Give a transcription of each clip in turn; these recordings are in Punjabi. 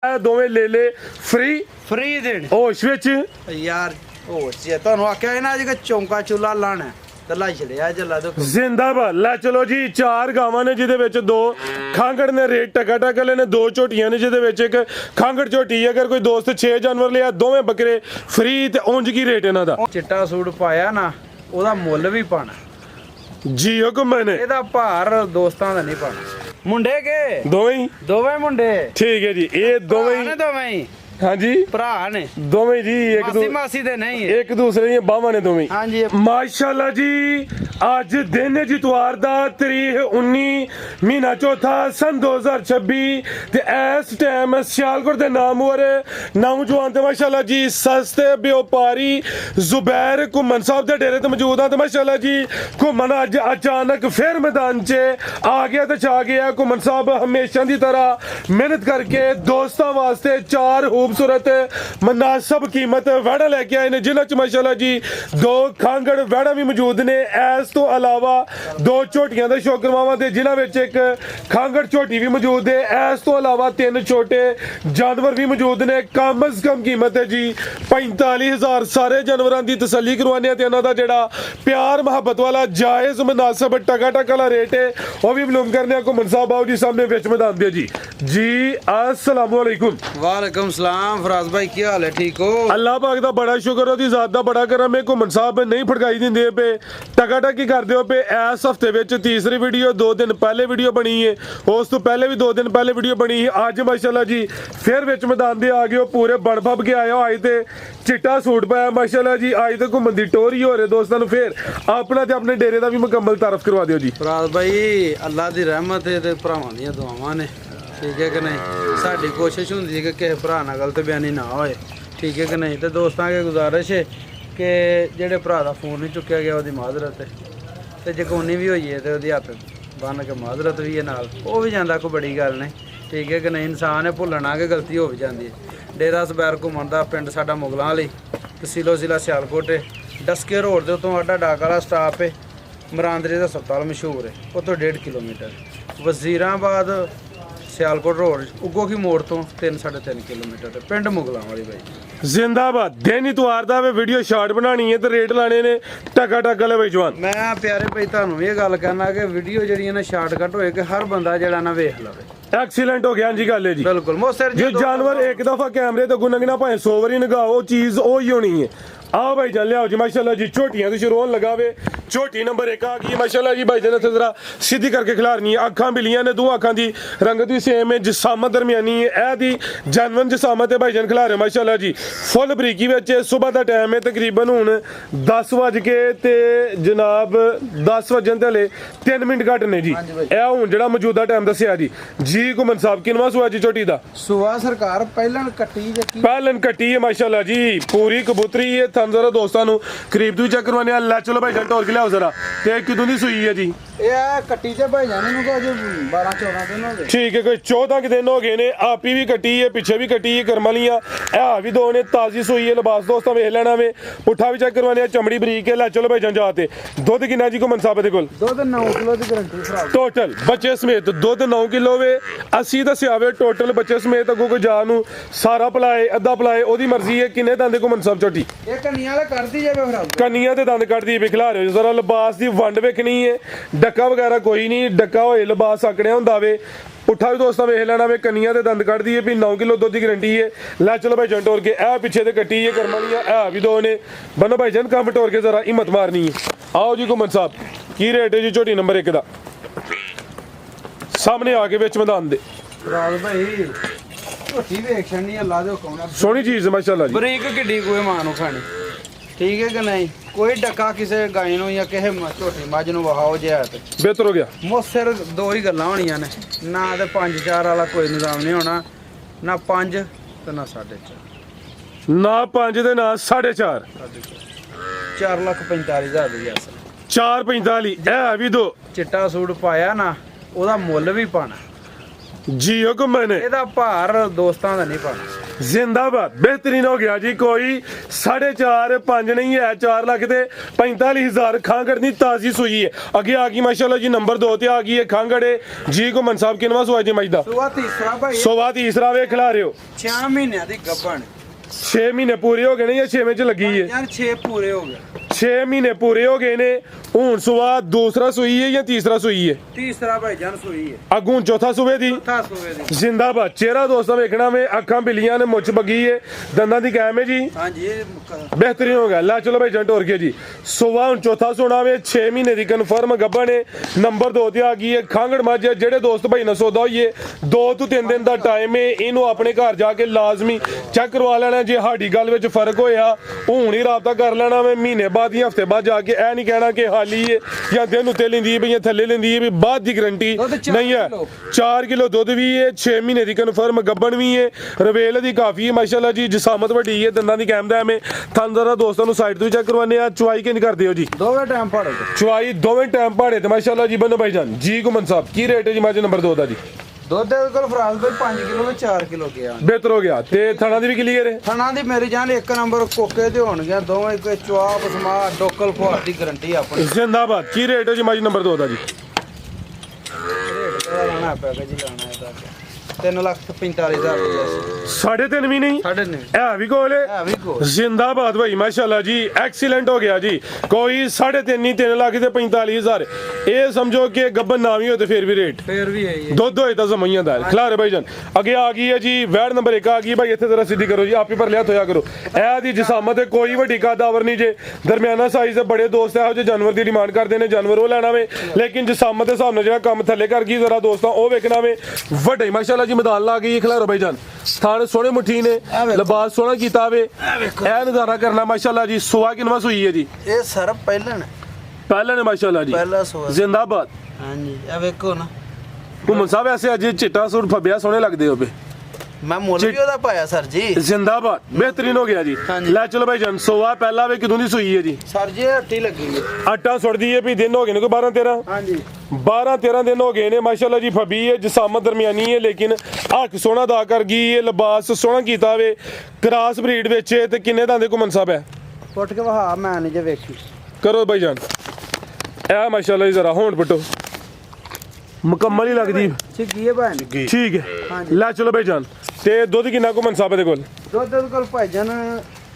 ਦੋਵੇਂ ਲੈ ਲੈ फ्री देने ਹੋਸ਼ ਵਿੱਚ यार होश च ਤੁਹਾਨੂੰ ਆਖਿਆ ਹੈ ਨਾ ਅੱਜ ਚੌਂਕਾ ਚੁੱਲਾ ਲਾਣਾ ਤੇ ਲਾ ਛੜਿਆ ਜੱਲਾ ਤੋਂ ਜ਼ਿੰਦਾਬਾਦ। ਲੈ ਚਲੋ ਜੀ, 4 ਗਾਵਾਂ ਨੇ ਜਿਹਦੇ ਵਿੱਚ 2 ਖਾਂਗੜ ਨੇ ਰੇਟ ਟਕਾ ਵਾਲੇ ਨੇ, 2 ਝੋਟੀਆਂ ਨੇ ਜਿਹਦੇ ਵਿੱਚ ਇੱਕ ਖਾਂਗੜ ਝੋਟੀ। ਅਗਰ ਕੋਈ ਦੋਸਤ 6 ਜਾਨਵਰ ਲਿਆ, ਦੋਵੇਂ ਬੱਕਰੇ ਫ੍ਰੀ। ਤੇ ਉਂਝ ਕੀ ਰੇਟ ਇਹਨਾਂ ਦਾ? ਚਿੱਟਾ ਸੂਟ ਪਾਇਆ ਨਾ ਉਹਦਾ ਮੁੱਲ ਵੀ ਪਾਣਾ ਜੀ ਹੁਕਮ ਨੇ। ਇਹਦਾ ਭਾਰ ਦੋਸਤਾਂ ਦਾ ਨਹੀਂ ਪਾਣਾ। ਮੁੰਡੇ ਕੇ ਦੋਵੇਂ ਮੁੰਡੇ ਠੀਕ ਹੈ ਜੀ। ਇਹ ਦੋਵੇਂ ਹੀ ਹਾਂਜੀ ਭਰਾ ਨੇ ਦੋਵੇਂ ਜੀ। ਮਾਸੀ ਦੇ ਨਹੀਂ ਇੱਕ ਦੂਸਰੇ ਦੀਆਂ ਬਾਹਾਂ ਨੇ ਦੋਵੇਂ। ਹਾਂਜੀ ਮਾਸ਼ਾਅੱਲਾ ਜੀ। ਅੱਜ ਦਿਨ ਹੈ ਜਿਤਵਾਰ ਦਾ, ਤਾਰੀਖ 19 ਮਹੀਨਾ ਚੌਥਾ ਸਨ 2026 ਤੇ ਇਸ ਟਾਈਮ ਸਿਆਲਕੋਟ ਦੇ ਨਾਮਵਰ ਨੌਜਵਾਨ ਤੇ ਮਾਸ਼ਾਅੱਲਾ ਜੀ ਸਸਤੇ ਵਪਾਰੀ ਜ਼ੁਬੈਰ ਘੁੰਮਣ ਸਾਹਿਬ ਦੇ ਡੇਰੇ ਤੇ ਮੌਜੂਦ ਆ। ਤੇ ਮਾਸ਼ਾਅੱਲਾ ਜੀ ਘੁੰਮਣ ਅੱਜ ਅਚਾਨਕ ਫਿਰ ਮੈਦਾਨ 'ਚ ਆ ਗਿਆ ਤੇ ਛਾ ਗਿਆ। ਘੁੰਮਣ ਸਾਹਿਬ ਹਮੇਸ਼ਾ ਦੀ ਤਰ੍ਹਾਂ ਮਿਹਨਤ ਕਰਕੇ ਦੋਸਤਾਂ ਵਾਸਤੇ 4 खूबसूरत मुनासिब कीमत वैड़ा लेके आए ने, जिन्हां च माशाअल्लाह जी 2 खांगड़ वैड़ा भी मौजूद ने। इस तो अलावा 2 झोटियां दे शौकरमावां ते जिन्हां विच एक खांगड़ झोटी भी मौजूद है। इस तो अलावा 3 छोटे जानवर भी मौजूद ने। कम अज कम कीमत है जी 45,000। सारे जानवरां दी तसल्ली करवाने ते इन्हां दा जेहड़ा प्यार मुहब्बत वाला जायज़ मुनासिब टका वाला रेट है वो भी मालूम करने को। घुमन साहब आओ जी सामने विच मैदान दे जी अस्सलाम वालेकुम। वालेकुम सलाम। फराज भाई की हाल है? ठीक हो? अल्लाह पाक दा बड़ा शुक्र, ओदी ज़ात दा बड़ा करम है। घुमन साहब नहीं फड़काई दिंदे पे, टकी करदे हो पे। इस हफ्ते विच तीसरी वीडियो, 2 दिन पहले वीडियो बनी है, उस तो पहले भी 2 दिन पहले वीडियो बनी है। अज माशाअल्लाह जी फिर विच मैदान दे आ गए हो, पूरे बन फब के आए हो। अज ते चिट्टा सूट पाया माशाअल्लाह जी। अज तो घुमन दी टोर ही हो रहे दोस्तों। फिर अपना ते अपने डेरे दा भी मुकम्मल तारफ करवा दियो जी। फराज भाई अल्लाह दी रहमत है ते भरावां दी दुआवां ने, ठीक है कि नहीं। साडी कोशिश होंदी है कि किसी भरा नाल गलत बयानी ना होए, ठीक है कि नहीं। तो दोस्तों के गुजारिश है कि जेडे भरा दा फोन नहीं चुक्या गया ओदी माजरत है, ते जगोनी भी होई है ते ओदी हत्थ बन के माजरत भी है नाल, वो भी जांदा कोई बड़ी गल नहीं, ठीक है कि नहीं। इंसान है भुलना कि गलती हो भी जाती है। डेरा जुबैर घुमन दा पिंड साडा मुगलां वाली, तहसीलो जिला सियालकोट है। डस्के रोड के उत्तों साडा डाक वाला स्टाफ है। मरांदरी दा हस्पताल मशहूर है, उत्तों 1.5 किलोमीटर। वजीराबाद सियालकोट रोड उगो की मोड़ तो 3-3.5 किलोमीटर पिंड मुगलां वाली भाई। जिंदाबाद। दिन इतवार दा वे वीडियो शॉर्ट बनानी है ते रेट लाने ने टका वाले भाई जवान। मैं प्यारे भाई तुहानू ये गल कहना कि वीडियो जिहड़ी ना शॉर्टकट होए कि हर बंदा जिहड़ा ना वेख लवे। एक्सीलेंट हो गया जी गल है जी। बिल्कुल मोसर जो जानवर एक दफा कैमरे तो गुनगना भावे 100 बारी नगाओ, चीज ओ ही होनी है। आओ भाई जान लिया जी माशाल्लाह जी। झोटियां तो शुरू होने लगा वे। झोटी नंबर 1 आ गई माशाल्लाह जी। भाई जान इत्थे जरा सीधी करके खिलारनी है। अखां बिलियां ने, 2 अखां दी रंगत भी सेम है, जिसामत दरमियानी है। ए दी जानवन जिसामत है भाई जान खिला रहे माशाल्लाह जी। फुल बरीकी विच सुबह दा टाइम है, तकरीबन हुण 10 वज के ते जनाब 10 वजन ते हले 3 मिनट घट ने जी। ए हुण जेड़ा मौजूदा टाइम दस्सिया जी घुमन साहब किनवा सुआ जी झोटी दा? सुआ सरकार पहलन कट्टी है माशाल्लाह जी। पूरी कबूतरी है। थन जरा दोस्तों नु करीब तो चेक करवाने। अल्लाह चलो भाई जान टोर के लियाओ जरा। ते किदों दी सुई है जी? ये कट्टी ते भाई जान नु को जो 12-14 दिन हो गए। ठीक है, कोई 14 के दिन हो गए ने। आपी भी कट्टी है, पीछे भी कट्टी है, करमलियां है भी 2 ने। ताजी सुई है। लिबास दोस्तों वेख लेना वे। पुठा भी चेक करवाने, चमड़ी बरीक है। ला चलो भाई जान जाते। दुध कितना जी घुमन साहब दे कोल? दुध 9 किलो दी गारंटी भरा टोटल बच्चे समेत दुध 9 किलो वे। 80 दस्सिया वे टोटल बच्चे समेत। अगों कोई जा नु सारा पलाए अद्धा पलाए ओदी मर्जी है। किन्ने दंद घुमन साहब झोटी? ये कन्नियां वाला कर दी जावे भरा। कन्नियां ते दंद कट दी पे खिला रहे हो जरा। लिबास दी वंड वेखनी है। डक्का वगैरह कोई नहीं, डक्का होए लिबास आकड़िया हुंदा वे। पुट्ठा भी दोस्तों वेख लेना वे। कन्नियां ते दंद कट दी है भी 9 किलो दुध की गारंटी है। लै चलो भाई जान टोर के। ए पीछे ते कट्टी है, करमलियां है भी 2 ने। बनो भाई जान कम टोर के जरा हिम्मत मारनी है। आओ जी घुमन साहब की रेट है जी झोटी नंबर 1 दा? सामने आके विच मैदान दे। राज भाई झोटी वेख छड़नी अल्लाह दे हुक्म नाल। सोहनी चीज है माशाल्लाह जी। बरीक किड्डी कोई मानो खानी, ठीक है कि नहीं। कोई डक्का किसी गाय नु या किसी झोटी मझ नु वहाओ जे है ते बेहतर हो गया। मोसर 2 ही गल्लां होणियां ने ना। ते 5-4 वाला कोई निजाम नहीं होना ना। 5 ते ना 4.5 ना 5 ते ना 4.5 4,45,000 दी अस 4.45 है भी 2। चिट्टा सूट पाया ना ਉਹਦਾ ਮੁੱਲ ਵੀ ਪਾਣਾ। ਜੀ ਹੁਕਮ ਨੇ ਇਹਦਾ ਭਾਰ ਦੋਸਤਾਂ ਦਾ ਨਹੀਂ ਪਾਣਾ। ਜ਼ਿੰਦਾਬਾਦ बेहतरीन हो गया जी। कोई 4.5 5 नहीं है, 4 लाख ते 45,000 खांगड़ दी ताजी सुई है। आगे आ गई माशाल्लाह जी नंबर 2 ते आ गई है खांगड़ जी को मन साहब किनवा सुआ जी मजदा ਸੁਆ ਤੀਸਰਾ ਭਾਈ सोवा तीसरा वे खिला रहे हो 6 ਮਹੀਨਿਆਂ ਦੀ ਗੱਭਣ 6 महीने पूरे हो गए ने या 6वें च लगी है? ਯਾਰ 6 ਪੂਰੇ ਹੋ ਗਏ 6 महीने पूरे हो गए ने। हुन सुआ दूसरा सुई है या तीसरा सुई है? ਤੀਸਰਾ ਭਾਈ ਜਾਨ ਸੂਈ ਹੈ अगू चौथा सुबे दी ਚੌਥਾ ਸੂਏ ਦੀ। जिंदाबाद। चेहरा दोस्तों वेखना में अखां बिलियां ने मुछ बगी है दंदां दी कायम है जी। ਹਾਂਜੀ ਇਹ बेहतरीन हो गया। ला चलो भाई जंट और के जी सुबह हुन चौथा सोना वे 6 महीने दी कन्फर्म गब्बा ने नंबर 2 ते आ गई है खांगड़ मੱਝ है। जेड़े दोस्त भाई ना सौदा होइए 2 ਤੋਂ 3 दिन दा टाइम है इनू अपने घर जाके लाजमी चेक करवा लेना। जे हाडी गल विच फर्क होया हुन ही राबता कर लेना वे महीने बाद या हफ्ते बाद जाके ऐ नहीं कहना कि हाली है या दिन उत्ते लेंदी है या थल्ले लेंदी है भी बाद दी गारंटी नहीं है। 4 किलो दुध भी है 6 महीने दी कन्फर्म गब्बन भी है रवेल दी काफी है माशाल्लाह जी। जिसामत वड्डी है दंदां दी कायम दा में थन जरा दोस्तों नु साइड तो चेक करवाने आ। चुवाई किंज करदे हो जी? ਦੋਵੇਂ ਟਾਈਮ ਪੜੋ चुवाई दोवें टाइम पहाड़े ते माशाल्लाह जी। बनो भाईजान जी को मन साहब की रेट है जी मझ नंबर 2 दा जी? ਦੁੱਧ ਦੇ ਕੋਲ ਫਰਾਜ਼ ਭਾਈ 5 ਕਿਲੋ ਵਿੱਚ 4 ਕਿਲੋ ਗਿਆ। बेहतर हो गया ते थाना दी भी क्लियर है? ਥਣਾ ਦੀ ਮੇਰੀ ਜਾਨ ਇੱਕ ਨੰਬਰ ਕੋਕੇ ਤੇ ਹੋਣਗੇ ਦੋਵੇਂ ਕੋਈ ਚੁਆਪ ਸਮਾ ਡੋਕਲ ਫੁਆਰ ਦੀ ਗਾਰੰਟੀ ਆਪਣੀ। जिंदाबाद। की रेट है जी मझ नंबर 2 दा जी? ਰੇਟ ਦਾ ਲਾਣਾ ਪੈਗਾ ਜੀ ਲਾਣਾ ਇਹਦਾ 3,45,000 साढ़े 3 भी नहीं ਸਾਢੇ ਨੇ है भी कोल है। ਹੈ ਵੀ ਕੋ जिंदाबाद भाई माशाल्लाह जी एक्सीलेंट हो गया जी। कोई 3.5 नहीं 3 लाख ते 45,000 ये समझो कि गब्बन ना भी हो तो फिर भी रेट ਫੇਰ ਵੀ ਹੈ ਇਹ दुध होए तो जमाइयां दाल खिला रहे भाई जान। अगे आ गई है जी वैड नंबर 1 आ गई भाई इत्थे जरा सीधी करो जी आप ही पर लिया होया करो। ए दी जिसामत है कोई वड्डी कदावर नहीं जे दरमियाना साइज है बड़े दोस्त है जो जानवर दी डिमांड करते ने जानवर वो लेना वे लेकिन जिसामत के हिसाब नाल जेड़ा काम थल्ले कर गई जरा दोस्तों ओ वेखना वे वड्डे माशाल्लाह जी मैदान ला गई खिला रहे भाई जान। थाने सोने मुठी ने लिबास सोना कीता वे ए नजारा करना माशाल्लाह जी। सुआ किनवा सुई है जी? ਇਹ ਸਰ ਪਹਿਲਾਂ ਨੇ पहले ने माशाल्लाह जी। ਪਹਿਲਾ ਸੋਆ जिंदाबाद। ਹਾਂਜੀ ਇਹ ਵੇਖੋ ਨਾ घुमन साहब ऐसे अज चिट्टा सूट फबिया सोने लगते हो पे ਮੈਂ ਮੁੱਲ ਵੀ ਉਹਦਾ ਪਾਇਆ ਸਰ ਜੀ। जिंदाबाद। बेहतरीन हो गया जी। हाँ जी। ले चलो भाई जान सोआ पहला वे कितों दी सुई है जी? ਸਰ ਜੀ ਇਹ ਹੱਟੀ ਲੱਗੀ ਹੈ आटा सुट दी है भी दिन हो गए ने कोई 12-13 ਹਾਂਜੀ 12-13 दिन हो गए ने माशाल्लाह जी। फबी है जिसामत दरमियानी है लेकिन हक सोना दा कर गई है लिबास सोना कीता वे क्रॉस ब्रीड विच है ते किन्ने दांदे घुमन साहब है ਪੁੱਟ ਕੇ ਵਹਾ ਮੈਂ ਨਹੀਂ ਜੇ ਵੇਖੀ करो भाई जान। ए माशाल्लाह जी जरा होंड पटो मुकम्मल ही लगदी ਸਿੱਗੀ ਹੈ ਭੈਣ ठीक है। ले चलो भाई जान ते दुध किन्ना घुमन साहब दे कोल ਦੁੱਧ ਦੇ ਕੋਲ ਭਾਈਜਨ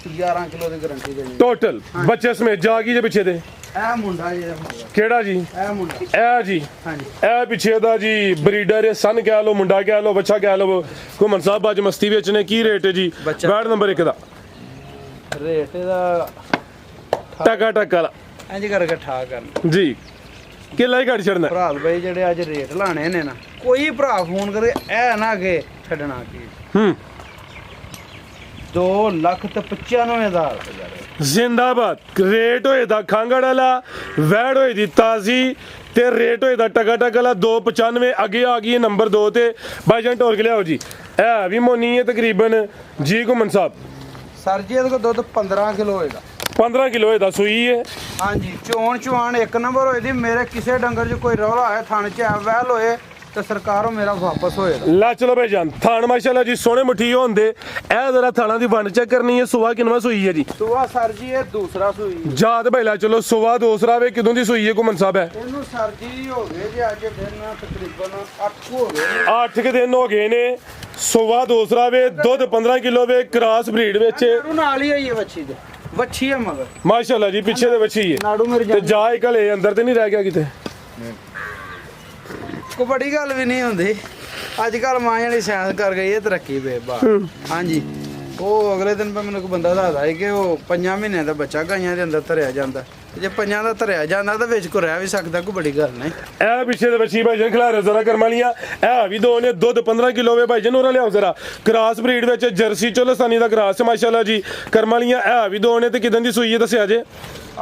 11 ਕਿਲੋ ਦੀ ਗਾਰੰਟੀ ਦੇਣੀ टोटल बच्चे समेत जागी जे पिछे दे ਇਹ ਮੁੰਡਾ ਜਿਹੜਾ ਮੁੰਡਾ केड़ा जी? ਇਹ ਮੁੰਡਾ ए जी ਹਾਂਜੀ ਇਹ ਪਿੱਛੇ ਦਾ ਜੀ ਬਰੀਡਰ ਹੈ सन ਕਹਿ ਲੋ ਮੁੰਡਾ ਕਹਿ ਲੋ ਬੱਚਾ ਕਹਿ ਲੋ ਘੁੰਮਣ ਸਾਹਿਬ ਅੱਜ ਮਸਤੀ ਵਿੱਚ ਨੇ। ਕੀ ਰੇਟ ਹੈ ਜੀ ਬੱਚਾ। ਬੈਡ ਨੰਬਰ 1 ਦਾ? ਰੇਟ ਇਹਦਾ ਟਕਾ ਟਕਾ ਵਾਲਾ ਇੰਜ ਕਰਕੇ ਠਾ ਕਰਨਾ ਜੀ ਕਿੱਲਾ ਹੀ ਘੱਟ ਛੱਡਣਾ ਭਰਾ ਬਈ ਜਿਹੜੇ ਅੱਜ ਰੇਟ ਲਾਣੇ ਨੇ ਨਾ ਕੋਈ ਭਰਾ ਫੋਨ ਕਰੇ ਇਹ ਨਾ ਕਿ ਛੱਡਣਾ ਕੀ ਹੂੰ 2,95,000 ਰੁਪਏ ਜ਼ਿੰਦਾਬਾਦ। ਰੇਟ ਹੋਏ ਦਾ ਖਾਂਗੜ ਵਾਲਾ ਵੈੜ ਹੋਏ ਦੀ ਤਾਜ਼ੀ ਤੇ ਰੇਟ ਹੋਏ ਦਾ ਟਕਾ ਟਕਾ ਵਾਲਾ 295 ਅੱਗੇ ਆ ਗਈ ਹੈ ਨੰਬਰ 2 ਤੇ ਬਾਈ ਜੰਟ ਹੋਰ ਕਿ ਲਿਆਓ ਜੀ। ਇਹ ਵੀ ਮੋਨੀ ਹੈ ਤਕਰੀਬਨ ਜੀ ਘੁੰਮਣ ਸਾਹਿਬ ਸਰ ਜੀ ਇਹਦੇ ਕੋਲ ਦੁੱਧ 15 ਕਿਲੋ ਹੋਏਗਾ 15 ਕਿਲੋ ਇਹਦਾ ਸੂਈ ਹੈ। ਹਾਂਜੀ ਚੋਣ ਚਵਾਨ ਇੱਕ ਨੰਬਰ ਹੋਏ ਦੀ ਮੇਰੇ ਕਿਸੇ ਡੰਗਰ 'ਚ ਕੋਈ ਰੌਲਾ ਹੈ ਥਣ 'ਚ ਵਹਿਲ ਹੋਏ ਤੇ ਸਰਕਾਰੋਂ ਮੇਰਾ ਵਾਪਸ ਹੋਏਗਾ। ਲਾ ਚਲੋ ਭਾਈ ਜਾਨ ਥਾਣ ਮਾਸ਼ਾਅੱਲਾ ਜੀ ਸੋਹਣੇ ਮੁੱਠੀ ਹੁੰਦੇ। ਇਹ ਜ਼ਰਾ ਥਾਣਾ ਦੀ ਵੰਡ ਚੈੱਕ ਕਰਨੀ ਹੈ। ਸੁਆ ਕਿਨਵਾ ਸੂਈ ਹੈ ਜੀ? ਸੁਆ ਸਰ ਜੀ ਇਹ ਦੂਸਰਾ ਸੂਈ ਜਾਤ ਭਾਈ ਲਾ ਚਲੋ ਸੁਆ ਦੂਸਰਾ ਵੇ ਕਿਦੋਂ ਦੀ ਸੂਈ ਹੈ ਘੁੰਮਣ ਸਾਹਿਬ ਹੈ? ਇਹਨੂੰ ਸਰ ਜੀ ਹੋ ਗਏ ਜੀ ਅੱਜ ਦਿਨ ਤਕਰੀਬਨ 8 ਹੋ ਗਏ 8 ਕਿ ਦਿਨ ਹੋ ਗਏ ਨੇ। ਸੁਆ ਦੂਸਰਾ ਵੇ ਦੁੱਧ 15 ਕਿਲੋ ਵੇ ਕ੍ਰਾਸ ਬਰੀਡ ਵਿੱਚ ਨਾੜੂ ਨਾਲ ਹੀ ਹੋਈ ਹੈ ਵੱਛੀ ਦੇ ਵੱਛੀ ਹੈ ਮਗਰ ਮਾਸ਼ਾਅੱਲਾ ਜੀ ਪਿੱਛੇ ਦੇ ਬੱਚੀ ਹੈ ਨਾੜੂ ਮੇਰੀ ਤੇ ਜਾ ਇੱਕ ਹਲੇ ਅੰਦਰ ਤੇ ਨਹੀਂ ਰਹਿ ਗਿਆ ਕਿਤੇ। ਕੋ ਬੜੀ ਗੱਲ ਵੀ ਨਹੀਂ ਹੁੰਦੀ ਅੱਜ ਕੱਲ ਮਾਂ ਜਿਹੜੀ ਸਾਇੰਸ ਕਰ ਗਈ ਹੈ ਤਰੱਕੀ ਬੇਬਾ। ਹਾਂਜੀ ਉਹ ਅਗਲੇ ਦਿਨ ਮੈਨੂੰ ਕੋਈ ਬੰਦਾ ਦੱਸਦਾ ਸੀ ਕਿ ਉਹ 5 ਮਹੀਨਿਆਂ ਦਾ ਬੱਚਾ ਗਾਈਆਂ ਦੇ ਅੰਦਰ ਧਰਿਆ ਜਾਂਦਾ ਜੇ 5 ਦਾ ਧਰਿਆ ਜਾਂਦਾ ਤਾਂ ਵਿੱਚ ਕੋ ਰਹਿ ਵੀ ਸਕਦਾ ਕੋਈ ਬੜੀ ਗੱਲ ਨਹੀਂ। ਇਹ ਪਿੱਛੇ ਦੇ ਬੱਚੀ ਭਾਈ ਜਨ ਖਿਲਾਰੇ ਜ਼ਰਾ ਕਰਮਾ ਲੀਆਂ। ਇਹ ਵੀ ਦੋ ਨੇ ਦੁੱਧ 15 ਕਿਲੋ ਵੇ ਭਾਈ ਜਨ ਉਹਨਾਂ ਲਿਆਓ ਜ਼ਰਾ ਕ੍ਰਾਸ ਬਰੀਡ ਵਿੱਚ ਜਰਸੀ ਚੋਲਸਤਾਨੀ ਦਾ ਕ੍ਰਾਸ ਮਾਸ਼ਾਅੱਲਾ ਜੀ ਕਰਮਾ ਲੀਆਂ। ਇਹ ਵੀ ਦੋ ਨੇ ਤੇ ਕਿਦਾਂ ਦੀ ਸੂਈ ਹੈ ਦੱਸਿਆ ਜੇ?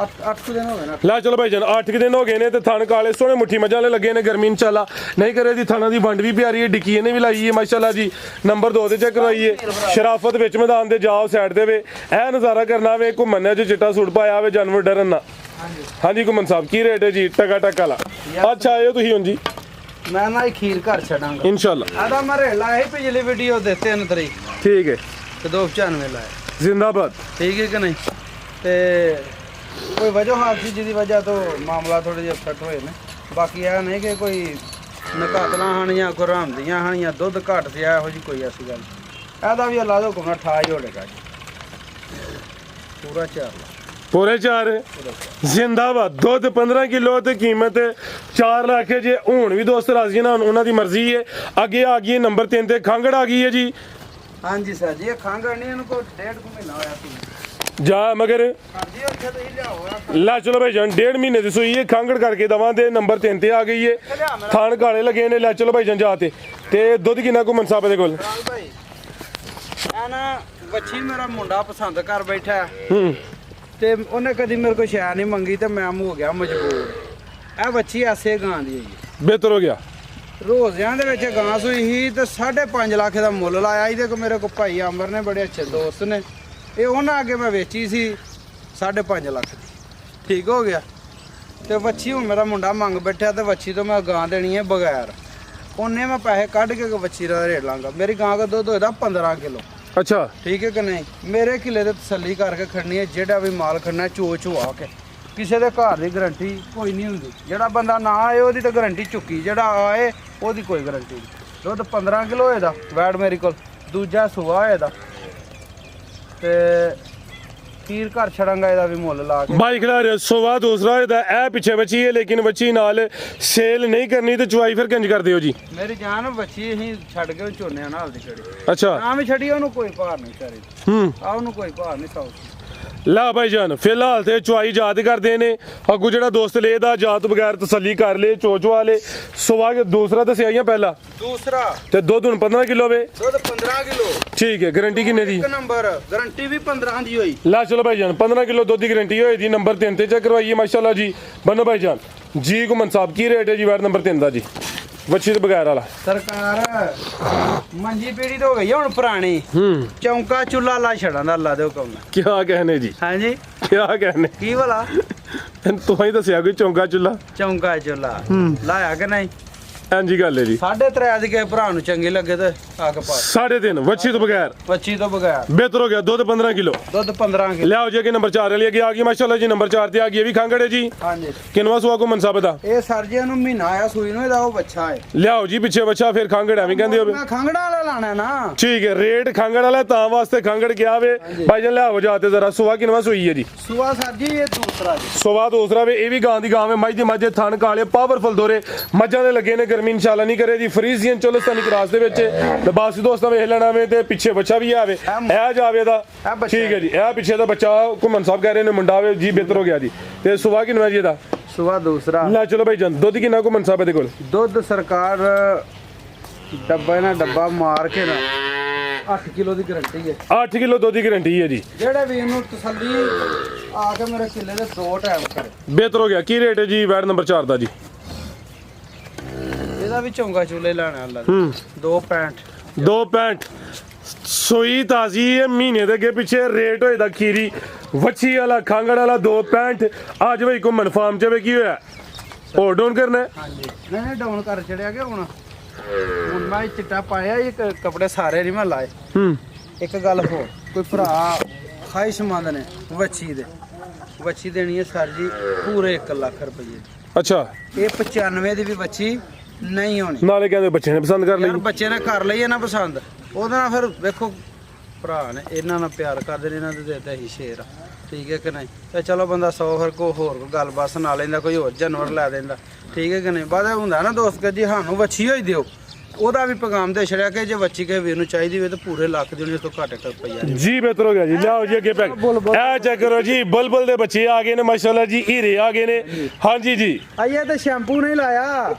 8 ਦਿਨ ਹੋ ਗਏ ਨਾ ਲਾ ਚਲੋ ਭਾਈ ਜਨ 8 ਦਿਨ ਹੋ ਗਏ ਨੇ ਤੇ ਥਣ ਕਾਲੇ ਸੋਹਣੇ ਮੁੱਠੀ ਮੱਝਾਂ ਵਾਲੇ ਲੱਗੇ ਨੇ ਗਰਮੀ ਇਨਸ਼ਾਅੱਲਾ ਨਹੀਂ ਕਰੇ ਦੀ ਥਾਣਾ ਦੀ ਵੰਡ ਵੀ ਪਿਆਰੀ ਹੈ ਡਿੱਕੀ ਇਹਨੇ ਵੀ ਲਾਈ ਹੈ ਮਾਸ਼ਾਅੱਲਾ ਜੀ। ਨੰਬਰ 2 ਤੇ ਚੈੱਕ ਕਰਵਾਈਏ ਸ਼ਰਾਫਤ ਵਿੱਚ ਮੈਦਾਨ ਦੇ ਜਾਓ ਸਾਈਡ ਤੇ ਵੇ ਇਹ ਨਜ਼ਾਰਾ ਕਰਨਾ ਵੇ ਘੁੰਮਣ ਚ ਚਿੱਟਾ ਸੂਟ ਪਾਇਆ ਵੇ ਜਾਨਵਰ ਡਰਨ ਨਾ। ਹਾਂਜੀ ਘੁੰਮਣ ਸਾਹਿਬ ਕੀ ਰੇਟ ਹੈ ਜੀ ਟਕਾ ਟਕਾ ਵਾਲਾ? ਅੱਛਾ ਆਇਓ ਤੁਸੀਂ ਹੁਣ ਜੀ ਮੈਂ ਨਾ ਇਹ ਖੀਰ ਘਰ ਛੱਡਾਂਗਾ इंशाल्लाह। ਆਦਾ ਮੈਂ ਰੇਲਾ ਹੈ ਪਿਛਲੀ ਵੀਡੀਓ ਦੇ 3 ਤਰੀਕ ठीक है, ਤੇ 295 ਲਾਇਆ जिंदाबाद। ਠੀਕ ਹੈ ਕਿ ਨਹੀਂ ਤੇ ਕੋਈ ਵਜ੍ਹਾ ਹਾਲ ਸੀ ਜਿਹਦੀ ਵਜ੍ਹਾ ਤੋਂ ਮਾਮਲਾ ਥੋੜੇ ਜਿਹਾ ਅਪਸੈਟ ਹੋਏ ਨੇ ਬਾਕੀ ਇਹ ਨਹੀਂ ਕਿ ਕੋਈ ਨਕਾਤਲਾਂ ਹਨ ਜਾਂ ਕੋਈ ਹਰਾਮਦੀਆਂ ਹਨ ਜਾਂ ਦੁੱਧ ਘੱਟ ਸੀ ਇਹੋ ਜੀ ਕੋਈ ਐਸੀ ਗੱਲ ਇਹਦਾ ਵੀ ਅੱਲਾ ਦਾ ਹੁਕਮ ਨਾਲ ਠਾ ਹੀ ਹੋੜੇਗਾ ਜੀ ਪੂਰਾ 4 पूरे 4 जिंदाबाद। दुध 15 किलो ਤੇ ਕੀਮਤ 4 ਲੱਖ ਹੈ ਜੇ ਹੁਣ ਵੀ ਦੋਸਤ ਰਾਜ਼ੀ ਨਾ ਉਹਨਾਂ ਦੀ ਮਰਜ਼ੀ ਹੈ। ਅੱਗੇ ਆ ਗਈ ਨੰਬਰ 3 ਤੇ ਖੰਗੜ ਆ ਗਈ ਹੈ ਜੀ। ਹਾਂਜੀ ਸਰ ਜੀ ਇਹ ਖਾਂਗੜ ਨਹੀਂ ਇਹਨੂੰ ਕੋਈ 1.5 ਮਹੀਨਾ ਹੋਇਆ ਸੀ ਜਾ ਮਗਰ ਹਾਂਜੀ ਉੱਥੇ ਤੋਂ ਹੀ ਲਿਆਓ ਲੈ ਚਲੋ ਭਾਈ ਜਾਨ 1.5 ਮਹੀਨੇ ਦੀ ਸੂਈ ਹੈ। ਖੰਗੜ ਕਰਕੇ ਦਵਾਂ ਦੇ ਨੰਬਰ 3 ਤੇ ਆ ਗਈ ਹੈ। ਥਾਣ ਕਾਲੇ ਲੱਗੇ ਨੇ। ਲੈ ਚਲੋ ਭਾਈ ਜਾਨ ਜਾ ਤੇ ਦੁੱਧ ਕਿੰਨਾ ਕੋ ਮਨਸਾਬ ਦੇ ਕੋਲ? ਰਾਲ ਭਾਈ ਇਹ ਨਾ ਵੱਛੀ ਮੇਰਾ ਮੁੰਡਾ ਪਸੰਦ ਕਰ ਬੈਠਾ ਹੂੰ ਤੇ ਉਹਨੇ ਕਦੀ ਮੇਰੇ ਕੋਲ ਸ਼ੈ ਨਹੀਂ ਮੰਗੀ ਤੇ ਮੈਂ ਹੋ ਗਿਆ ਮਜਬੂਰ। ਇਹ ਵੱਛੀ ਐਸੇ ਗਾਂ ਦੀ ਹੈ ਜੀ ਬਿਹਤਰ ਹੋ ਗਿਆ। ਰੋਜ਼ਿਆਂ ਦੇ ਵਿੱਚ ਗਾਂ ਸੂਈ ਸੀ ਤੇ 5.5 ਲੱਖ ਦਾ ਮੁੱਲ ਲਾਇਆ ਇਹਦੇ ਕੋ ਮੇਰੇ ਕੋ ਭਾਈ ਅਮਰ ਨੇ ਬੜੇ ਅੱਛੇ ਦੋਸਤ ਨੇ ਇਹ ਉਹਨਾਂ ਅੱਗੇ ਮੈਂ ਵੇਚੀ ਸੀ 5.5 ਲੱਖ ਦੀ ਠੀਕ ਹੋ ਗਿਆ ਤੇ ਵੱਛੀ ਹੁਣ ਮੇਰਾ ਮੁੰਡਾ ਮੰਗ ਬੈਠਿਆ ਤੇ ਵੱਛੀ ਤੋਂ ਮੈਂ ਗਾਂ ਦੇਣੀ ਹੈ ਬਗੈਰ ਉਹਨੇ ਮੈਂ ਪੈਸੇ ਕੱਢ ਕੇ ਵੱਛੀ ਦਾ ਰੇਟ ਲਾਂਗਾ। ਮੇਰੀ ਗਾਂ ਦਾ ਦੁੱਧ ਹੋਏਦਾ 15 ਕਿਲੋ ਅੱਛਾ ਠੀਕ ਹੈ ਕਿ ਨਹੀਂ ਮੇਰੇ ਕਿਲੇ ਤੇ ਤਸੱਲੀ ਕਰਕੇ ਖੜਨੀ ਹੈ ਜਿਹੜਾ ਵੀ ਮਾਲ ਖੜਨਾ ਚੋ ਚੁਆ ਕੇ ਕਿਸੇ ਦੇ ਘਰ ਦੀ ਗਰੰਟੀ ਕੋਈ ਨਹੀਂ ਹੁੰਦੀ ਜਿਹੜਾ ਬੰਦਾ ਨਾ ਆਏ ਉਹਦੀ ਤਾਂ ਗਰੰਟੀ ਚੁੱਕੀ ਜਿਹੜਾ ਆਏ ਉਹਦੀ ਕੋਈ ਗਰੰਟੀ ਨਹੀਂ। ਦੁੱਧ 15 ਕਿਲੋ ਹੋਏ ਦਾ ਵੈਟ ਮੇਰੇ ਕੋਲ ਦੂਜਾ ਸੁਆ ਹੋਏ ਦਾ ਤੇ ਖੀਰ ਘਰ ਛੜਾਂਗਾ ਇਹਦਾ ਵੀ ਮੁੱਲ ਲਾ ਕੇ ਬਾਈ ਖਿਲਾ ਰਿਹਾ ਸੋਵਾ ਦੂਸਰਾ ਇਹਦਾ ਇਹ ਪਿੱਛੇ ਬੱਚੀ ਹੈ ਲੇਕਿਨ ਬੱਚੀ ਨਾਲ ਸੇਲ ਨਹੀਂ ਕਰਨੀ ਤੇ ਚੁਆਈ ਫਿਰ ਕਿੰਜ ਕਰਦੇ ਹੋ ਜੀ? ਮੇਰੀ ਜਾਨ ਬੱਚੀ ਅਸੀਂ ਛੱਡ ਕੇ ਝੋਨੇ ਨਾਲ ਦੀ ਛੜੀ ਅੱਛਾ ਨਾ ਵੀ ਛੜੀ ਉਹਨੂੰ ਕੋਈ ਭਾਰ ਨਹੀਂ ਚਾਰੇ ਆ ਉਹਨੂੰ ਕੋਈ ਭਾਰ ਨਹੀਂ ਸੌ ਲਾ ਭਾਈ ਜਾਨ ਫਿਲਹਾਲ ਤੇ ਚੁਆਈ ਯਾਦ ਕਰਦੇ ਨੇ। ਅੱਗੂ ਜਿਹੜਾ ਦੋਸਤ ਲੈ ਦਾ ਜਾਤ ਬਗੈਰ ਤਸੱਲੀ ਕਰ ਲੇ ਚੋਚਵਾ ਲੈ ਸੋਵਾ ਦੂਸਰਾ ਤੇ ਸਿਆਈਆਂ ਪਹਿਲਾ ਦੂਸਰਾ ਤੇ ਦੁੱਧ ਹੁਣ 15 ਕਿਲੋ ਵੇ ਦੁੱਧ 15 ਕਿਲੋ ਠੀਕ ਹੈ। ਗਾਰੰਟੀ ਕਿੰਨੇ ਦੀ? ਇੱਕ ਨੰਬਰ ਗਾਰੰਟੀ ਵੀ 15 ਦੀ ਹੋਈ। ਲਾ ਚਲੋ ਭਾਈ ਜਾਨ 15 ਕਿਲੋ ਦੁੱਧ ਦੀ ਗਾਰੰਟੀ ਹੋਈ ਦੀ ਨੰਬਰ 3 ਤੇ ਚੈੱਕ ਕਰਵਾਈਏ ਮਾਸ਼ਾਅੱਲਾ ਜੀ। ਬੰਨੋ ਭਾਈ ਜਾਨ ਜੀ ਗੁਮਨ ਸਾਹਿਬ ਕੀ ਰੇਟ ਹੈ ਜੀ ਵਾਰ ਨੰਬਰ 3 ਦਾ ਜੀ ਵੱਛੀ ਤੇ ਬਗੈਰ ਵਾਲਾ? ਸਰਕਾਰ ਮੰਜੀ ਪੀੜੀ ਤੋਂ ਹੋ ਗਈ ਆ ਹੁਣ ਪੁਰਾਣੀ ਚੌਂਕਾ ਚੁੱਲਾ ਲਾ ਛੜਾਂ ਦਾ ਅੱਲਾ ਦੇ ਹੁਕਮ ਨਾਲ। ਕੀ ਕਹਨੇ ਜੀ? ਹਾਂਜੀ ਕੀ ਕਹਨੇ ਕੀ ਵਾਲਾ ਤੂੰ ਹੀ ਦੱਸਿਆ ਕੋਈ ਚੌਂਕਾ ਚੁੱਲਾ ਚੌਂਕਾ ਚੁੱਲਾ ਲਾਇਆ ਕਿ ਨਹੀਂ? ਹਾਂਜੀ ਗੱਲ ਹੈ ਜੀ। 3.5 ਦੀ ਕੇ ਭਰਾ ਨੂੰ ਚੰਗੀ ਲੱਗੇ ਤੇ ਆਗ ਪਾ 3.5 ਵੱਛੀ ਤੋਂ ਬਗੈਰ ਵੱਛੀ ਤੋਂ ਬਗੈਰ ਬਿਹਤਰ ਹੋ ਗਿਆ। ਦੁੱਧ 15 ਕਿਲੋ ਦੁੱਧ 15 ਕਿਲੋ ਲਿਆਓ ਜੀ। ਅੱਗੇ ਨੰਬਰ 4 ਵਾਲੀ ਅੱਗੇ ਆ ਗਈ ਮਾਸ਼ਾਅੱਲਾ ਜੀ। ਨੰਬਰ 4 ਤੇ ਆ ਗਈ ਇਹ ਵੀ ਖੰਗੜੇ ਜੀ। ਹਾਂਜੀ ਕਿੰਨਵਾ ਸੁਆ ਕੋ ਮਨਸਾਬ ਦਾ? ਇਹ ਸਰ ਜੀ ਨੂੰ ਮਹੀਨਾ ਆਇਆ ਸੂਈ ਨੂੰ ਇਹਦਾ ਉਹ ਬੱਚਾ ਹੈ। ਲਿਆਓ ਜੀ ਪਿੱਛੇ ਬੱਚਾ ਫਿਰ ਖੰਗੜ ਐਵੇਂ ਕਹਿੰਦੇ ਹੋਵੇ। ਮੈਂ ਖੰਗੜਾ ਵਾਲਾ ਲਾਣਾ ਨਾ ਠੀਕ ਹੈ ਰੇਟ ਖੰਗੜ ਵਾਲਾ ਤਾਂ ਵਾਸਤੇ ਖੰਗੜ ਗਿਆ ਵੇ ਭਾਈ ਜਾਨ ਲਿਆਓ ਜਾਤੇ ਜ਼ਰਾ ਸੁਆ ਕਿੰਨਵਾ ਸੂਈ ਹੈ ਜੀ? ਸੁਆ ਸਰ ਜੀ ਇਹ ਦੂਸਰਾ ਜੀ ਸੁਆ ਦੂਸਰਾ ਵੇ ਇਹ ਵੀ ਗਾਂ ਦੀ ਗਾਂ ਵੇ ਮੱਝ ਦੀ ਮੱਝ ਥਣ ਕਾਲੇ ਪਾਵਰਫੁਲ ਦੋਰੇ ਮੱਝਾਂ ਦੇ ਲੱਗੇ ਨੇ ਗਰਮੀ ਇਨਸ਼ਾਅੱਲਾ ਨਹੀਂ ਕਰੇ ਜੀ। ਫਰੀਜ਼ੀਅਨ ਚੋਲਸਤਾਨੀ ਕਰਾਸ ਦੇ ਵਿੱਚ ਲਬਾਸੀ ਦੋਸਤਾਂ ਵੇਖ ਲੈਣਾ ਵੇ ਤੇ ਪਿੱਛੇ ਬੱਚਾ ਵੀ ਆਵੇ ਇਹ ਜਾਵੇ ਦਾ ਠੀਕ ਹੈ ਜੀ। ਇਹ ਪਿੱਛੇ ਦਾ ਬੱਚਾ ਘੁੰਮਣ ਸਾਹਿਬ ਕਹਿ ਰਹੇ ਨੇ ਮੁੰਡਾ ਵੇ ਜੀ ਬਿਹਤਰ ਹੋ ਗਿਆ ਜੀ। ਤੇ ਸੁਆ ਕਿੰਨਵਾ ਜੀ ਇਹਦਾ? ਸੁਆ ਦੂਸਰਾ। ਲੈ ਚਲੋ ਭਾਈ ਜਾਨ ਦੁੱਧ ਕਿੰਨਾ ਘੁੰਮਣ ਸਾਹਿਬ ਦੇ ਕੋਲ? ਦੁੱਧ ਸਰਕਾਰ ਡੱਬਾ ਨਾ ਡੱਬਾ ਮਾਰ ਕੇ ਨਾ 8 ਕਿਲੋ ਦੀ ਗਾਰੰਟੀ ਹੈ। 8 ਕਿਲੋ ਦੁੱਧ ਦੀ ਗਾਰੰਟੀ ਹੈ ਜੀ। ਜਿਹੜੇ ਵੀ ਇਹਨੂੰ ਤਸੱਲੀ ਆ ਕੇ ਮੇਰੇ ਕਿੱਲੇ ਦੇ 2 ਟਾਈਮ ਕਰੇ ਬਿਹਤਰ ਹੋ ਗਿਆ। ਕੀ ਰੇਟ ਹੈ ਜੀ ਵੈਟ ਨੰਬਰ 4 ਦਾ ਜੀ? ਇਹਦਾ ਵੀ ਚੌਂਗਾ ਚੂਲੇ ਲਾਣਾ ਅੱਲਾ 2.65 2.65 ਸੋਈ ਤਾਜ਼ੀ ਹੈ ਮਹੀਨੇ ਦੇ ਅੱਗੇ ਪਿੱਛੇ ਰੇਟ ਹੋਏ ਦਾ ਖੀਰੀ ਵੱਛੀ ਵਾਲਾ ਖਾਂਗੜ ਵਾਲਾ 2.65 ਅੱਜ ਬਈ ਘੁੰਮਣ ਫਾਰਮ ਚ ਵੇ ਕੀ ਹੋਇਆ ਹੋਰ ਡਾਊਨ ਕਰਨਾ? ਹਾਂਜੀ ਨਹੀਂ ਡਾਊਨ ਕਰ ਛੜਿਆ ਕਿ ਹੁਣ ਮੈਂ ਚਿੱਟਾ ਪਾਇਆ ਇਹ ਕੱਪੜੇ ਸਾਰੇ ਨਹੀਂ ਮੈਂ ਲਾਏ। ਇੱਕ ਗੱਲ ਹੋਰ ਕੋਈ ਭਰਾ ਖਾਹਿਸ਼ਮੰਦ ਨੇ ਵੱਛੀ ਦੇਣੀ ਹੈ ਸਰ ਜੀ ਪੂਰੇ 1 ਲੱਖ ਰੁਪਏ। ਅੱਛਾ ਇਹ 95 ਦੀ ਵੀ ਵੱਛੀ ਨਹੀਂ ਹੋਣੀ। ਨਾਲੇ ਕਹਿੰਦੇ ਬੱਚੇ ਨੇ ਪਸੰਦ ਕਰ ਲਈ। ਯਾਰ ਬੱਚੇ ਨੇ ਕਰ ਲਈ ਹੈ ਨਾ ਪਸੰਦ ਉਹਦੇ ਨਾਲ ਫਿਰ ਵੇਖੋ ਭਰਾ ਨੇ ਇਹਨਾਂ ਨਾਲ ਪਿਆਰ ਕਰਦੇ ਨੇ ਇਹਨਾਂ ਦੇ ਦੇਦਾ ਹੀ ਸ਼ੇਰ ਠੀਕ ਹੈ ਕਿ ਨਹੀਂ ਤੇ ਚਲੋ ਬੰਦਾ 100 ਫਿਰ ਕੋ ਹੋਰ ਕੋਈ ਗੱਲਬਾਤ ਸੁਣਾ ਲੈਂਦਾ ਕੋਈ ਹੋਰ ਜਾਨਵਰ ਲੈ ਦਿੰਦਾ ਠੀਕ ਹੈ ਕਿ ਨਹੀਂ। ਬਾਅਦ ਹੁੰਦਾ ਨਾ ਦੋਸਤ ਕਿ ਜੀ ਸਾਨੂੰ ਵੱਛੀ ਹੋਈ ਦਿਓ ਉਹਦਾ ਵੀ ਪੈਗਾਮ ਦੇ ਛੜਿਆ ਕਿ ਜੇ ਵੱਛੀ ਕੇ ਵੀਰ ਨੂੰ ਚਾਹੀਦੀ ਹੋਵੇ ਤਾਂ ਪੂਰੇ ਲੱਖ ਦੀ ਹੋਣੀ ਉਸ ਤੋਂ ਘੱਟ ਰੁਪਈਆ ਜੀ ਬਿਹਤਰ ਹੋ ਗਿਆ ਜੀ। ਲਿਆਓ ਜੀ ਅੱਗੇ ਪੈਕ ਇਹ ਚੈੱਕ ਕਰੋ ਜੀ ਬੁਲਬੁਲ ਦੇ ਬੱਚੇ ਆ ਗਏ ਨੇ ਮਾਸ਼ਾਅੱਲਾ ਜੀ ਹੀਰੇ ਆ ਗਏ ਨੇ। ਹਾਂਜੀ ਜੀ ਆਈਏ ਤੇ ਸ਼ੈਂਪੂ ਨਹੀਂ ਲਾਇਆ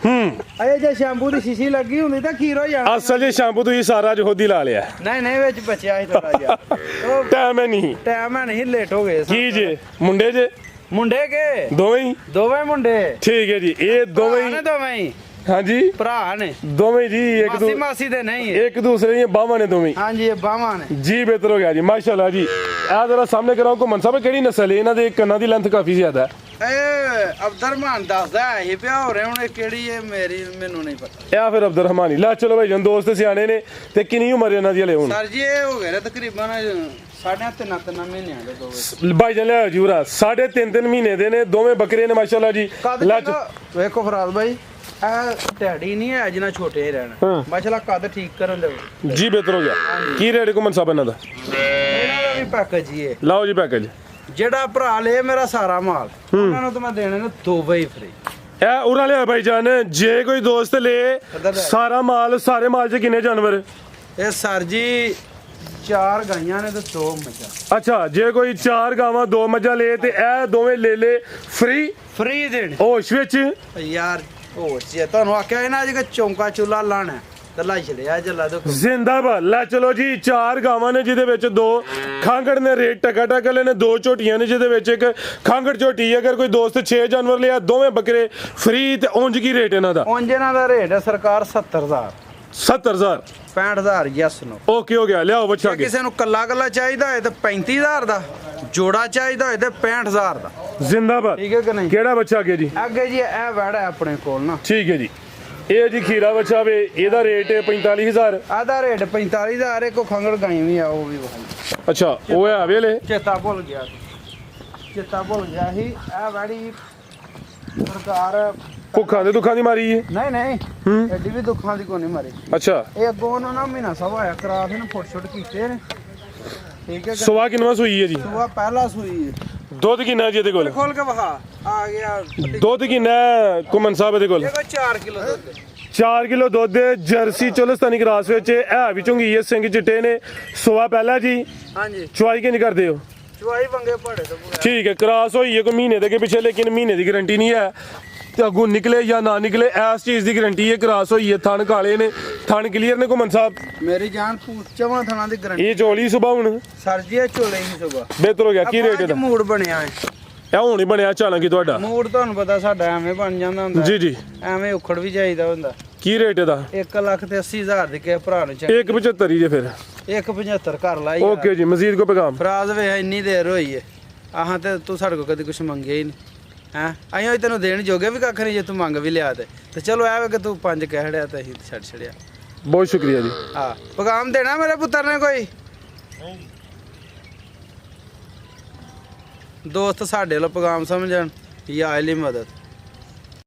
ਆਈਏ ਜੇ ਸ਼ੈਂਪੂ ਦੀ ਸ਼ੀਸ਼ੀ ਲੱਗੀ ਹੁੰਦੀ ਤਾਂ ਖੀਰ ਹੋ ਜਾਣਾ। ਅਸਲ ਜੀ ਸ਼ੈਂਪੂ ਤੁਸੀਂ ਸਾਰਾ ਜੋਦੀ ਲਾ ਲਿਆ। ਨਹੀਂ ਵਿੱਚ ਬਚਿਆ ਸੀ ਥੋੜਾ ਜਿਹਾ ਉਹ ਟਾਈਮ ਹੈ ਨਹੀਂ ਟਾਈਮ ਹੈ ਨਹੀਂ ਲੇਟ ਹੋ ਗਏ ਕੀ ਜੇ ਮੁੰਡੇ ਜੇ ਮੁੰਡੇ ਕੇ ਦੋਵੇਂ ਮੁੰਡੇ ਠੀਕ ਹੈ ਜੀ। ਇਹ ਦੋਵੇਂ ਹੀ ਹਾਂਜੀ ਭਰਾ ਨੇ ਦੋਵੇਂ ਜੀ ਮਾਸੀ ਦੇ ਨਹੀਂ ਇੱਕ ਦੂਸਰੇ ਦੀਆਂ ਬਾਹਾਂ ਨੇ ਦੋਵੇਂ। ਹਾਂਜੀ ਇਹ ਬਾਹਾਂ ਨੇ ਜੀ ਬਿਹਤਰ ਹੋ ਗਿਆ ਜੀ ਮਾਸ਼ਾਅੱਲਾ ਜੀ। ਇਹ ਜਰਾ ਸਾਹਮਣੇ ਕਰਾਓ ਘੁੰਮਣ ਸਾਹਿਬ ਕਿਹੜੀ ਨਸਲ ਹੈ ਇਹਨਾਂ ਦੇ ਕੰਨਾਂ ਦੀ ਲੈਂਥ ਕਾਫੀ ਜ਼ਿਆਦਾ ਹੈ। ਇਹ ਅਬਦੁਰਰਹਿਮਾਨ ਦੱਸਦਾ ਇਹ ਪਿਆ ਹੋ ਰਿਹਾ ਹੁਣ ਇਹ ਕਿਹੜੀ ਹੈ ਮੈਨੂੰ ਨਹੀਂ ਪਤਾ ਇਹ ਫਿਰ ਅਬਦੁਲ ਰਹਿਮਾਨੀ ਲੈ ਚਲੋ ਭਾਈ ਜਨ ਦੋਸਤ ਸਿਆਣੇ ਨੇ ਤੇ ਕਿੰਨੀ ਉਮਰ ਇਹਨਾਂ ਦੀ ਹਲੇ ਹੁਣ ਸਰ ਜੀ ਇਹ ਹੋ ਗਿਆ ਤਕਰੀਬਨ 3.5 ਮਹੀਨਿਆਂ ਦੇ ਦੋਵੇਂ ਭਾਈ ਜਨ ਲਿਆ ਜੂਰਾ 3.5 ਮਹੀਨੇ ਦੇ ਨੇ ਦੋਵੇਂ ਬੱਕਰੇ ਨੇ ਮਾਸ਼ਾਅੱਲਾ ਜੀ ਲੈ ਵੇਖੋ ਫਰਾਜ਼ ਭਾਈ ਇਹ ਢੈੜੀ ਨਹੀਂ ਹੈ ਜਿੰਨਾ ਛੋਟੇ ਹੀ ਰਹਿਣ ਮਾਸ਼ਾਅੱਲਾ ਕੱਦ ਠੀਕ ਕਰਨ ਦੇ ਜੀ ਬਿਹਤਰ ਹੋ ਗਿਆ ਕੀ ਰੇਟ ਘੁੰਮਣ ਸਾਹਿਬ ਇਹਨਾਂ ਦਾ ਵੀ ਪੈਕੇਜ ਹੀ ਹੈ ਲਓ ਜੀ ਪੈਕੇਜ ਜਿਹੜਾ ਭਰਾ ਲੇ ਮੇਰਾ ਸਾਰਾ ਮਾਲ ਉਹਨਾਂ ਨੂੰ ਤਾਂ ਮੈਂ ਦੇਣੇ ਨੇ 2 ਵਈ ਫ੍ਰੀ ਇਹ ਉਰਾ ਲਿਆ ਭਾਈ ਜਾਨ ਜੇ ਕੋਈ ਦੋਸਤ ਲੇ ਸਾਰਾ ਮਾਲ ਸਾਰੇ ਮਾਲ 'ਚ ਕਿੰਨੇ ਜਾਨਵਰ ਇਹ ਸਰ ਜੀ 4 ਗਾਈਆਂ ਨੇ ਤੇ 2 ਮੱਝਾਂ ਅੱਛਾ ਜੇ ਕੋਈ 4 ਗਾਵਾਂ 2 ਮੱਝਾਂ ਲੇ ਤੇ ਇਹ ਦੋਵੇਂ ਲੈ ਫ੍ਰੀ ਦੇਣ ਹੋਸ਼ ਵਿੱਚ ਯਾਰ ਹੋਸ਼ ਜੇ ਤੁਹਾਨੂੰ ਆਖਿਆ ਇਹ ਨਾ ਅੱਜ ਚੌਂਕਾ ਚੁੱਲਾ ਲਾਣਾ ਤੇ ਲਾ ਛੜਿਆ ਜੱਲਾ ਦੋ ਜ਼ਿੰਦਾਬਾਦ ਲੈ ਚਲੋ ਜੀ 4 ਗਾਵਾਂ ਨੇ ਜਿਹਦੇ ਵਿੱਚ 2 ਖਾਂਗੜ ਨੇ ਰੇਟ ਟਕਾ ਲੈ ਨੇ 2 ਝੋਟੀਆਂ ਨੇ ਜਿਹਦੇ ਵਿੱਚ ਇੱਕ ਖਾਂਗੜ ਝੋਟੀ ਅਗਰ ਕੋਈ ਦੋਸਤ 6 ਜਾਨਵਰ ਲਿਆ ਦੋਵੇਂ ਬੱਕਰੇ ਫ੍ਰੀ ਤੇ ਉਂਝ ਕੀ ਰੇਟ ਇਹਨਾਂ ਦਾ ਉਂਝ ਇਹਨਾਂ ਦਾ ਰੇਟ ਹੈ ਸਰਕਾਰ 70000 70000 65000 ਯਸ ਨੋ ਓਕੇ ਹੋ ਗਿਆ ਲਿਆਓ ਬੱਚਾ ਕਿਸੇ ਨੂੰ ਕੱਲਾ ਚਾਹੀਦਾ ਹੋਏ ਤੇ 35000 ਦਾ ਜੋੜਾ ਚਾਹੀਦਾ ਹੋਏ ਤੇ 65000 ਦਾ ਜ਼ਿੰਦਾਬਾਦ ਠੀਕ ਹੈ ਕਿ ਨਹੀਂ ਕਿਹੜਾ ਬੱਚਾ ਅੱਗੇ ਜੀ ਅੱਗੇ ਜੀ ਇਹ ਵੜਾ ਹੈ ਆਪਣੇ ਕੋਲ ਨਾ ਠੀਕ ਹੈ ਜੀ ਇਹ ਜੀ ਖੀਰਾ ਬੱਚਾ ਵੇ ਇਹਦਾ ਰੇਟ 45000 ਆਦਾ ਰੇਟ 45000 ਕੋ ਖੰਗੜ ਗਾਈ ਵੀ ਆ ਉਹ ਵੀ ਵਹਾਈ ਅੱਛਾ ਉਹ ਹੈ ਵੇਲੇ ਚੇਤਾ ਭੁੱਲ ਗਿਆ ਸੀ ਇਹ ਵੜੀ ਸਰਕਾਰ ਭੁੱਖਾਂ ਦੇ ਦੁੱਖਾਂ ਦੀ ਮਾਰੀ ਹੈ ਨਹੀਂ ਐਡੀ ਵੀ ਦੁੱਖਾਂ ਦੀ ਕੋਈ ਨਹੀਂ ਮਾਰੀ ਅੱਛਾ ਇਹ ਅੱਗੋਂ ਉਹਨਾਂ ਨਾਲ ਮਹੀਨਾ ਸਵਾ ਆਇਆ ਕਰਾ ਦੇ ਫੁੱਟ ਛੁੱਟ ਕੀਤੇ ਨੇ ਠੀਕ ਹੈ ਸਵਾ ਕਿੰਨਵਾ ਸੂਈ ਹੈ ਜੀ ਸਵਾ ਪਹਿਲਾ ਸੂਈ ਹੈ ਦੁੱਧ ਕਿੰਨਾ ਜੀ ਇਹਦੇ ਕੋਲ ਖੋਲ ਕੇ ਵਹਾ ਆ ਗਿਆ ਦੁੱਧ ਕਿੰਨਾ ਕੁਮਨ ਸਾਹਿਬ ਇਹਦੇ ਕੋਲ ਇਹ ਕੋਈ 4 ਕਿਲੋ ਦੁੱਧ 4 ਕਿਲੋ ਦੁੱਧ ਜਰਸੀ ਚੋਲਸਤਾਨੀ ਕਰਾਸ ਵਿੱਚ ਹੈ ਵੀ ਚੁੰਗੀ ਸਿੰਘ ਚਿੱਟੇ ਨੇ ਸਵਾ ਪਹਿਲਾ ਜੀ ਹਾਂਜੀ ਚੁਆਈ ਕਿੰਜ ਕਰਦੇ ਹੋ ਚੁਆਈ ਵੰਗੇ ਪੜੇ ਤੋਂ ਠੀਕ ਹੈ ਕਰਾਸ ਹੋਈ ਹੈ ਕੋਈ ਮਹੀਨੇ ਦੇ ਕੇ ਪਿੱਛੇ ਲੇਕਿਨ ਮਹੀਨੇ ਦੀ ਗਾਰੰਟੀ ਨਹੀਂ ਹੈ ਤੇ ਅੱਗੋਂ ਨਿਕਲੇ ਜਾਂ ਨਾ ਨਿਕਲੇ ਇਸ ਚੀਜ਼ ਦੀ ਗਾਰੰਟੀ ਹੈ ਕਰਾਸ ਹੋਈ ਹੈ ਥਣ ਕਾਲੇ ਨੇ ਥਣ ਕਲੀਅਰ ਨੇ ਘੁੰਮਣ ਸਾਹਿਬ ਮੇਰੀ ਜਾਨ ਚਵਾਂ ਥਣਾ ਦੀ ਗਾਰੰਟੀ ਇਹ ਚੋਲੀ ਸੁਬਾ ਹੁਣ ਸਰ ਜੀ ਇਹ ਚੋਲੇ ਹੀ ਸੁਬਾ ਬਿਹਤਰ ਹੋ ਗਿਆ ਕੀ ਰੇਟ ਇਹਦਾ ਮੂਡ ਬਣਿਆ ਹੈ ਇਹ ਹੁਣ ਹੀ ਬਣਿਆ ਚਾਲਾਂਕੀ ਤੁਹਾਡਾ ਮੂਡ ਤੁਹਾਨੂੰ ਪਤਾ ਸਾਡਾ ਐਵੇਂ ਬਣ ਜਾਂਦਾ ਹੁੰਦਾ ਜੀ ਜੀ ਐਵੇਂ ਉਖੜ ਵੀ ਜਾਈਦਾ ਹੁੰਦਾ ਕੀ ਰੇਟ ਇਹਦਾ 1,80,000 ਦੇ ਕੇ ਭਰਾ ਨੂੰ ਚਾਹੀਦਾ 175 ਹੀ ਜੇ ਫਿਰ 175 ਘਰ ਲਾਈ ਓਕੇ ਜੀ ਮਜ਼ੀਦ ਕੋ ਪੈਗਾਮ ਫਰਾਜ਼ ਵੇ ਇੰਨੀ ਦੇਰ ਹੋਈ ਹੈ ਆਹਾਂ ਤੇ ਤੂੰ ਸਾਡੇ ਕੋਲ ਕਦੇ ਕੁਝ ਮੰਗਿਆ ਹੀ ਨਹੀਂ ਹੈ ਆਈਓ ਤੈਨੂੰ ਦੇਣ ਜੋਗੇ ਵੀ ਕੱਖ ਨਹੀਂ ਜੇ ਤੂੰ ਮੰਗ ਵੀ ਲਿਆ ਤੇ ਚਲੋ ਐ ਵੇ ਕਿ ਤੂੰ 5 ਕਹਿ ਛੜਿਆ ਤੇ ਅਸੀਂ ਛੱਡ ਛੜਿਆ ਬਹੁਤ ਸ਼ੁਕਰੀਆ ਜੀ ਹਾਂ ਪੈਗਾਮ ਦੇਣਾ ਮੇਰੇ ਪੁੱਤਰ ਨੇ ਕੋਈ ਦੋਸਤ ਸਾਡੇ ਵੱਲੋਂ ਪੈਗਾਮ ਸਮਝਣ ਜਾਂ ਅਲੀ ਮਦਦ